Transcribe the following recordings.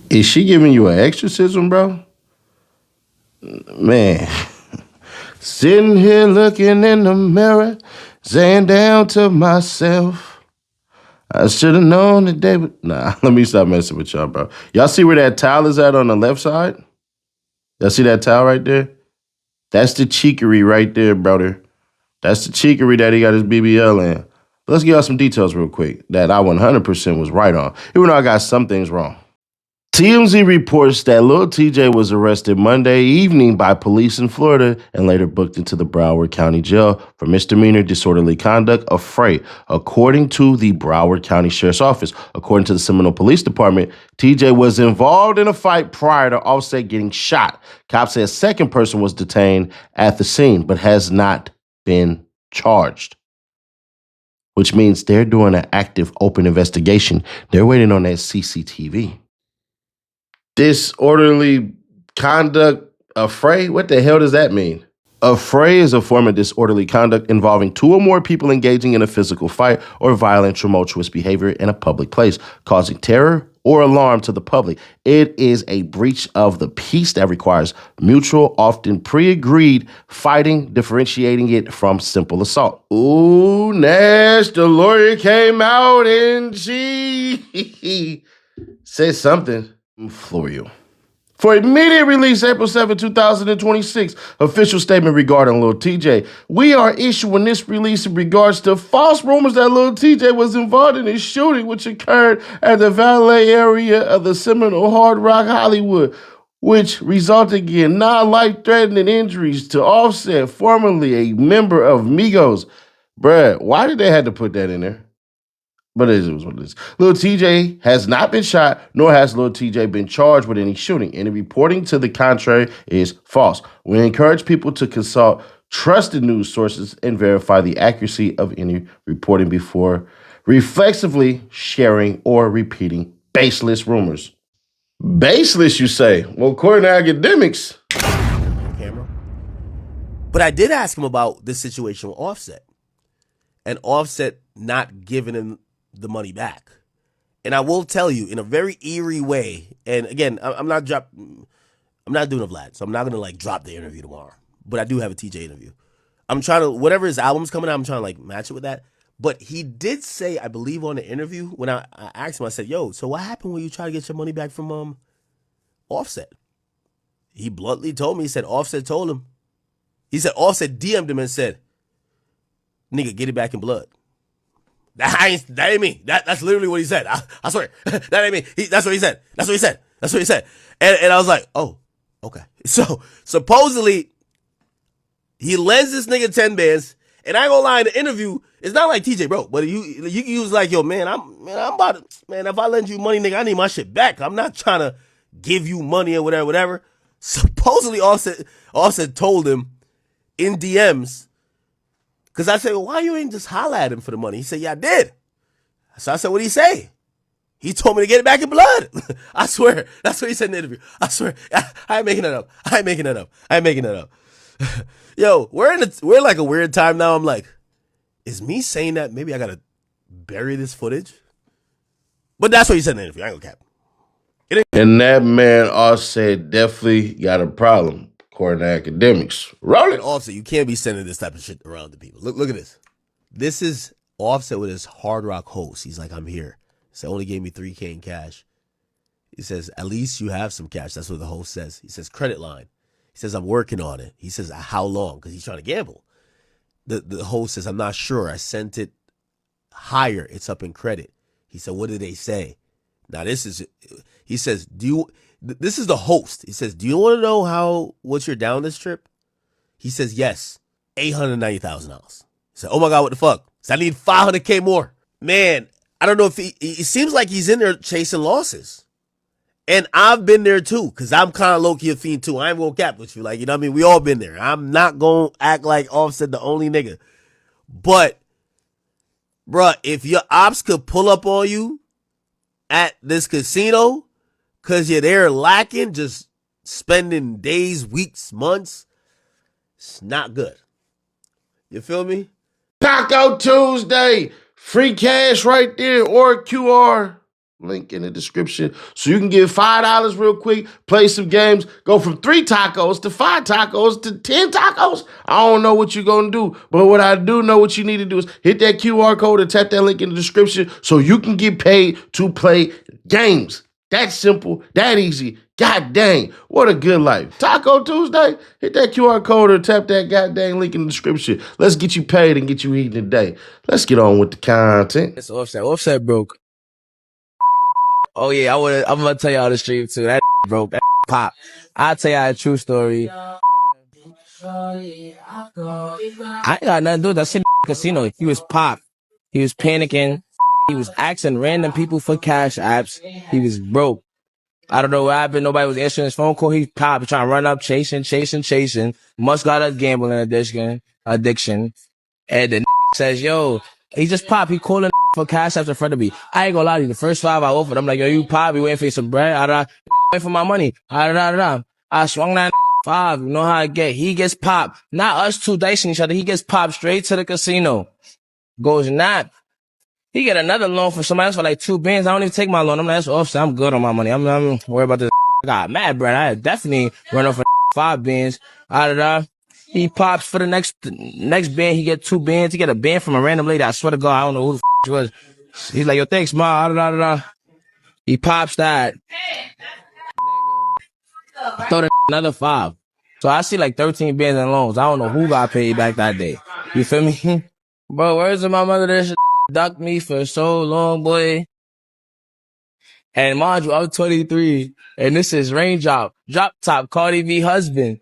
Is she giving you an exorcism, bro? Man, sitting here looking in the mirror, saying down to myself, I should have known that they would. Nah, let me stop messing with y'all, bro. Y'all see where that towel is at on the left side? Y'all see that towel right there? That's the cheekery right there, brother. That's the cheekery that he got his BBL in. But let's get y'all some details real quick that I 100% was right on, even though I got some things wrong. TMZ reports that Lil Tjay was arrested Monday evening by police in Florida and later booked into the Broward County Jail for misdemeanor disorderly conduct affray, according to the Broward County Sheriff's Office. According to the Seminole Police Department, Tjay was involved in a fight prior to Offset getting shot. Cops say a second person was detained at the scene but has not been charged, which means they're doing an active open investigation. They're waiting on that CCTV. Disorderly conduct affray? What the hell does that mean? Affray is a form of disorderly conduct involving two or more people engaging in a physical fight or violent, tumultuous behavior in a public place, causing terror or alarm to the public. It is a breach of the peace that requires mutual, often pre-agreed fighting, differentiating it from simple assault. Ooh, Nash, the lawyer came out and she said something. For you. For immediate release, April 7, 2026, official statement regarding Lil Tjay. We are issuing this release in regards to false rumors that Lil Tjay was involved in a shooting which occurred at the valet area of the Seminole Hard Rock Hollywood, which resulted in non-life-threatening injuries to Offset, formerly a member of Migos. Bruh, why did they have to put that in there? But it is what it is. Lil Tjay has not been shot, nor has Lil Tjay been charged with any shooting. Any reporting to the contrary is false. We encourage people to consult trusted news sources and verify the accuracy of any reporting before reflexively sharing or repeating baseless rumors. Baseless, you say? Well, according to academics. Camera. But I did ask him about this situation with Offset. And Offset not giving him the money back. And I will tell you in a very eerie way, and again, I'm not doing a Vlad, so I'm not gonna like drop the interview tomorrow. But I do have a TJ interview. I'm trying to, whatever his album's coming out, I'm trying to like match it with that. But he did say, I believe on the interview, when I asked him, I said, yo, so what happened when you try to get your money back from Offset? He bluntly told me, he said Offset told him. He said Offset DM'd him and said, nigga, get it back in blood. That ain't me. That's literally what he said. I swear. That ain't me. That's what he said. That's what he said. That's what he said. And I was like, oh, okay. So supposedly he lends this nigga 10 bands. And I ain't gonna lie, in the interview, it's not like TJ, bro. But you was like, yo, man, I'm about to, man, if I lend you money, nigga, I need my shit back. I'm not trying to give you money or whatever. Supposedly Offset told him in DMs. Because I said, well, why you ain't just holla at him for the money? He said, yeah, I did. So I said, what'd he say? He told me to get it back in blood. I swear. That's what he said in the interview. I swear. I ain't making that up. Yo, we're like a weird time now. I'm like, is me saying that maybe I gotta bury this footage? But that's what he said in the interview. I ain't gonna cap. And that man Offset definitely got a problem. According to academics. Roll it. Offset, you can't be sending this type of shit around to people. Look at this. This is Offset with his Hard Rock host. He's like, I'm here. So only gave me $3K in cash. He says, at least you have some cash. That's what the host says. He says, credit line. He says, I'm working on it. He says, how long? Because he's trying to gamble. The host says, I'm not sure. I sent it higher. It's up in credit. He said, what did they say? Now he says, this is the host. He says, do you want to know what you're down this trip? He says, yes, $890,000. He said, oh my God, what the fuck? So I need $500K more. Man, I don't know if it seems like he's in there chasing losses. And I've been there too, because I'm kind of low-key a fiend too. I ain't gonna cap with you. Like, you know what I mean? We all been there. I'm not gonna act like Offset the only nigga. But, bruh, if your ops could pull up on you at this casino, because you're there lacking, just spending days, weeks, months, it's not good. You feel me? Taco Tuesday. Free cash right there or QR. Link in the description. So you can get $5 real quick, play some games, go from 3 tacos to 5 tacos to 10 tacos. I don't know what you're going to do, but what I do know what you need to do is hit that QR code and tap that link in the description so you can get paid to play games. That simple, that easy. God dang, what a good life. Taco Tuesday, hit that QR code or tap that goddamn link in the description. Let's get you paid and get you eating today. Let's get on with the content. It's Offset. Offset broke. Oh yeah, I'm gonna tell y'all the stream too. That broke. That pop. I'll tell y'all a true story. I ain't got nothing to do with that shit. Casino. He was pop. He was panicking. He was asking random people for cash apps. He was broke. I don't know what happened. Nobody was answering his phone call. He popped, trying to run up, chasing. Must got a gambling addiction. And the says, yo, he just popped. He calling for cash apps in front of me. I ain't gonna lie to you. The first 5 I offered, I'm like, yo, you pop. You waiting for some bread? Waiting for my money. I swung that 5. You know how I get. He gets popped. Not us two dicing each other. He gets popped straight to the casino. Goes not. He get another loan from somebody else for like 2 bands. I don't even take my loan. I'm like, that's Offset. I'm good on my money. I'm worried about this. I got mad, bread. I definitely run off for 5 bands. He pops for the next band. He get 2 bands. He get a band from a random lady. I swear to God, I don't know who the she was. He's like, yo, thanks, ma. He pops that. Throw the another 5. So I see like 13 bands in loans. I don't know who got paid back that day. You feel me? Bro, words of my mother, that shit ducked me for so long, boy. And mind you, I'm 23, and this is Drop Top, Cardi B husband.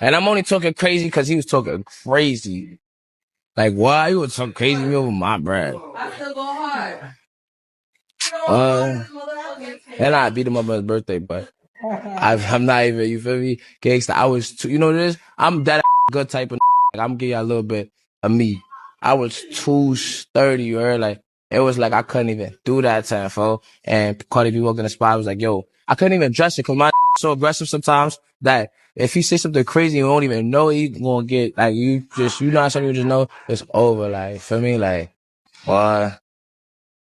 And I'm only talking crazy because he was talking crazy. Like, why you was talking crazy to me over my bread? I still go hard. And I beat him up on his birthday, but I'm not even, you feel me? Gangsta, I was too, you know what it is? I'm that good type of like, I'm gonna give you a little bit of me. I was 230, or like, it was like I couldn't even do that time, fo. And Cardi B walked in the spot, I was like, yo, I couldn't even dress it because my so aggressive sometimes that if he say something crazy, you won't even know he gonna get, like, you know something you just know, it's over, like, feel me? Like, what?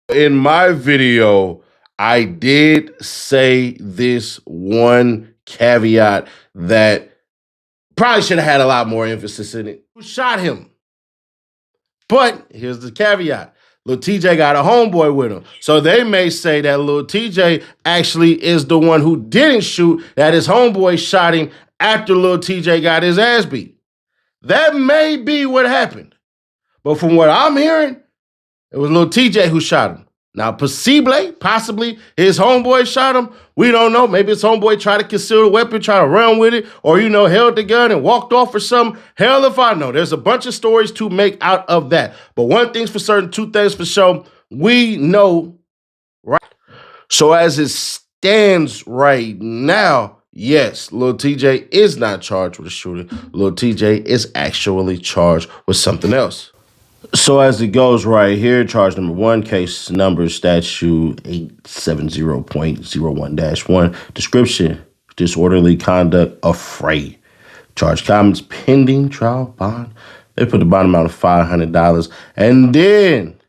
In my video, I did say this one caveat that probably should have had a lot more emphasis in it. Who shot him? But here's the caveat. Lil Tjay got a homeboy with him. So they may say that Lil Tjay actually is the one who didn't shoot, that his homeboy shot him after Lil Tjay got his ass beat. That may be what happened. But from what I'm hearing, it was Lil Tjay who shot him. Now, possibly his homeboy shot him. We don't know. Maybe his homeboy tried to conceal the weapon, try to run with it, or, held the gun and walked off or something. Hell if I know. There's a bunch of stories to make out of that. But one thing's for certain, 2 things for sure. We know, right? So as it stands right now, yes, Lil Tjay is not charged with a shooting. Lil Tjay is actually charged with something else. So as it goes right here, charge number 1, case number statute 870.01-1, description, disorderly conduct, affray. Charge comments pending trial bond. They put the bond amount of $500. And then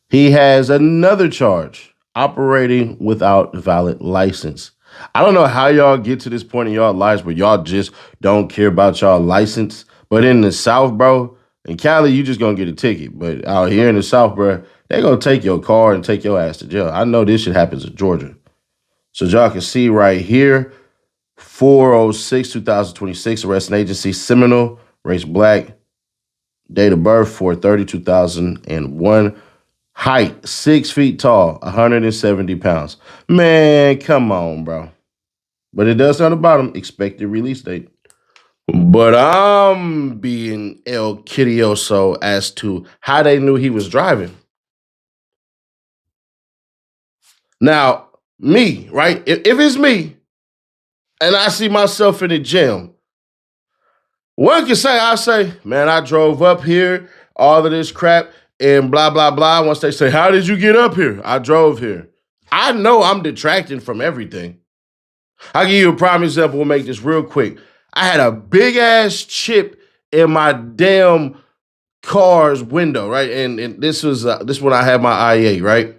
he has another charge, operating without valid license. I don't know how y'all get to this point in y'all lives where y'all just don't care about y'all license. But in the South, bro, in Cali, you just gonna get a ticket. But out here in the South, bro, they gonna take your car and take your ass to jail. I know this shit happens in Georgia. So y'all can see right here, 4/06/2026, arresting agency, Seminole, race black, date of birth, 4/30/2001, height, 6 feet tall, 170 pounds. Man, come on, bro. But it does on the bottom, expected release date. But I'm being El Kidioso as to how they knew he was driving. Now, me, right? If it's me and I see myself in the gym, one can say, I say, man, I drove up here, all of this crap, and blah, blah, blah. Once they say, how did you get up here? I drove here. I know I'm detracting from everything. I'll give you a prime example. We'll make this real quick. I had a big ass chip in my damn car's window, right? And this was this when I had my IA, right?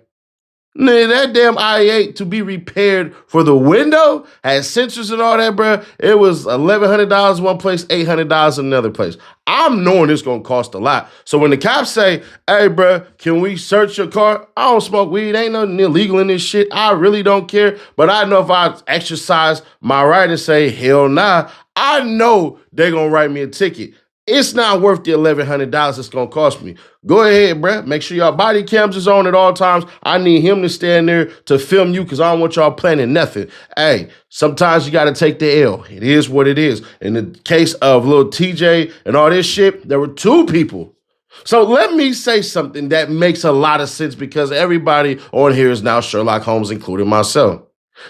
Nigga, that damn IA to be repaired for the window had sensors and all that, bro. It was $1,100 one place, $800 another place. I'm knowing it's gonna cost a lot. So when the cops say, "Hey, bro, can we search your car?" I don't smoke weed. Ain't nothing illegal in this shit. I really don't care. But I know if I exercise my right and say, "Hell nah," I know they're gonna write me a ticket. It's not worth the $1,100 it's gonna cost me. Go ahead, bruh. Make sure y'all body cams is on at all times. I need him to stand there to film you because I don't want y'all planning nothing. Hey, sometimes you gotta take the L. It is what it is. In the case of Lil Tjay and all this shit, there were two people. So let me say something that makes a lot of sense because everybody on here is now Sherlock Holmes, including myself.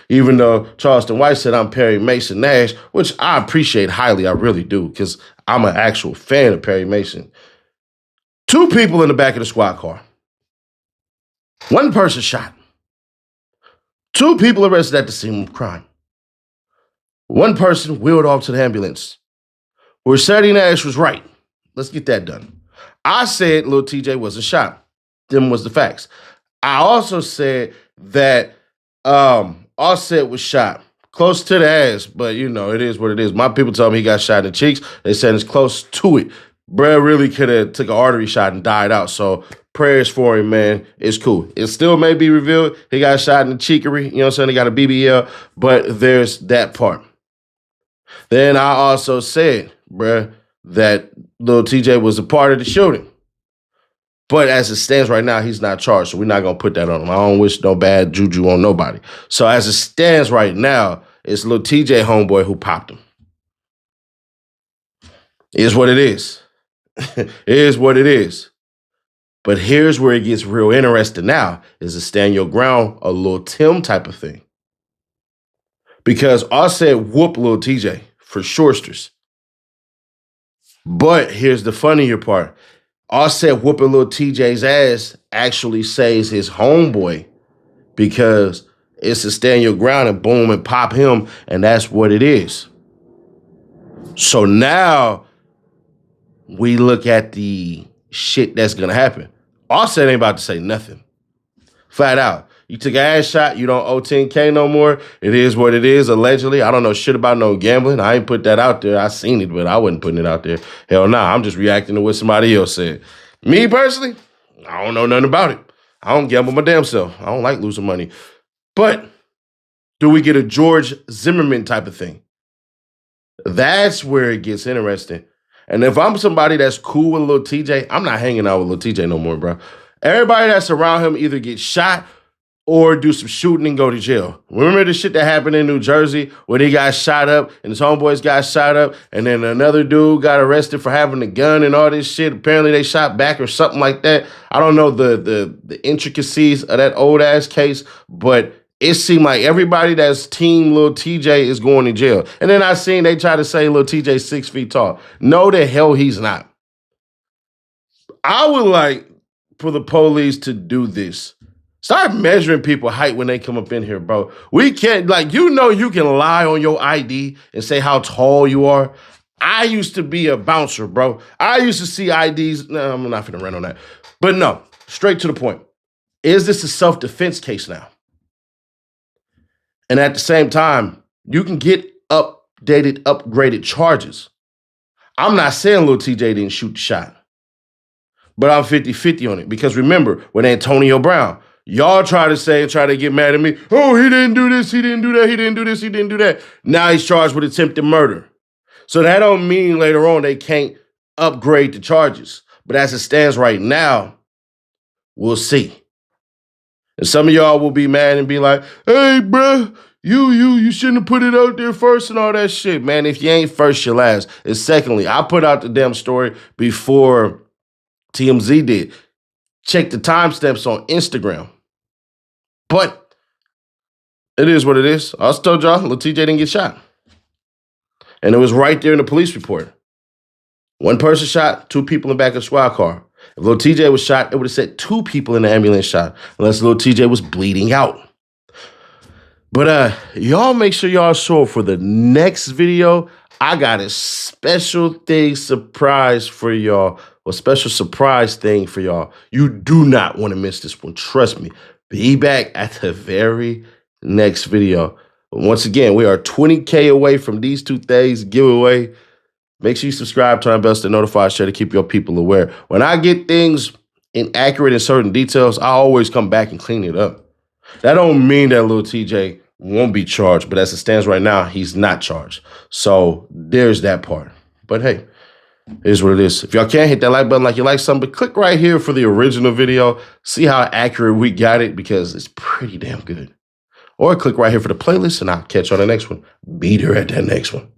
Even though Charleston White said I'm Perry Mason Nash, which I appreciate highly, I really do, because I'm an actual fan of Perry Mason. Two people in the back of the squad car. One person shot. Two people arrested at the scene of crime. One person wheeled off to the ambulance. Where Ceddy Nash was right. Let's get that done. I said Lil Tjay wasn't shot. Them was the facts. I also said that Offset was shot close to the ass, but you know, it is what it is. My people told me he got shot in the cheeks. They said it's close to it. Bruh really could have took an artery shot and died out. So prayers for him, man. It's cool. It still may be revealed. He got shot in the cheekery. You know what I'm saying? He got a BBL, but there's that part. Then I also said, bruh, that Lil Tjay was a part of the shooting. But as it stands right now, he's not charged, so we're not going to put that on him. I don't wish no bad juju on nobody. So as it stands right now, it's Lil Tjay homeboy who popped him. It is what it is. It is what it is. But here's where it gets real interesting now, is a stand your ground, a Lil Tim type of thing. Because Offset whooped Lil Tjay for shorsters. But here's the funnier part. Offset whooping Lil Tjay's ass actually saves his homeboy because it's to stand your ground and boom and pop him, and that's what it is. So now we look at the shit that's gonna happen. Offset ain't about to say nothing. Flat out. You took an ass shot, you don't owe 10K no more. It is what it is, allegedly. I don't know shit about no gambling. I ain't put that out there. I seen it, but I wasn't putting it out there. Hell nah, I'm just reacting to what somebody else said. Me personally, I don't know nothing about it. I don't gamble my damn self. I don't like losing money. But do we get a George Zimmerman type of thing? That's where it gets interesting. And if I'm somebody that's cool with Lil Tjay, I'm not hanging out with Lil Tjay no more, bro. Everybody that's around him either gets shot or do some shooting and go to jail. Remember the shit that happened in New Jersey where they got shot up and his homeboys got shot up and then another dude got arrested for having a gun and all this shit. Apparently they shot back or something like that. I don't know the intricacies of that old ass case, but it seemed like everybody that's team Lil Tjay is going to jail. And then I seen they try to say Lil Tjay's 6 feet tall. No, the hell he's not. I would like for the police to do this. Start measuring people's height when they come up in here, bro. We can't, like, you know you can lie on your ID and say how tall you are. I used to be a bouncer, bro. I used to see IDs. No, I'm not finna run on that. But no, straight to the point. Is this a self-defense case now? And at the same time, you can get upgraded charges. I'm not saying Lil Tjay didn't shoot the shot, but I'm 50-50 on it. Because remember, with Antonio Brown, y'all try to get mad at me. Oh, he didn't do this, he didn't do that, he didn't do this, he didn't do that. Now he's charged with attempted murder. So that don't mean later on they can't upgrade the charges. But as it stands right now, we'll see. And some of y'all will be mad and be like, hey, bro, you shouldn't have put it out there first and all that shit. Man, if you ain't first, you're last. And secondly, I put out the damn story before TMZ did. Check the timestamps on Instagram. But it is what it is. I also told y'all, Lil Tjay didn't get shot. And it was right there in the police report. One person shot, two people in the back of the squad car. If Lil Tjay was shot, it would have said two people in the ambulance shot, unless Lil Tjay was bleeding out. But y'all make sure y'all show up for the next video. I got a special thing surprise for y'all a special surprise thing for y'all. You do not want to miss this one. Trust me. Be back at the very next video. Once again, we are 20K away from these 2 days giveaway. Make sure you subscribe, turn on bells to notify, share to keep your people aware. When I get things inaccurate in certain details, I always come back and clean it up. That don't mean that Lil Tjay won't be charged, but as it stands right now, he's not charged. So there's that part. But hey, here's what it is. If y'all can't hit that like button like you like something, but click right here for the original video. See how accurate we got it, because it's pretty damn good. Or click right here for the playlist, and I'll catch you on the next one. Be there at that next one.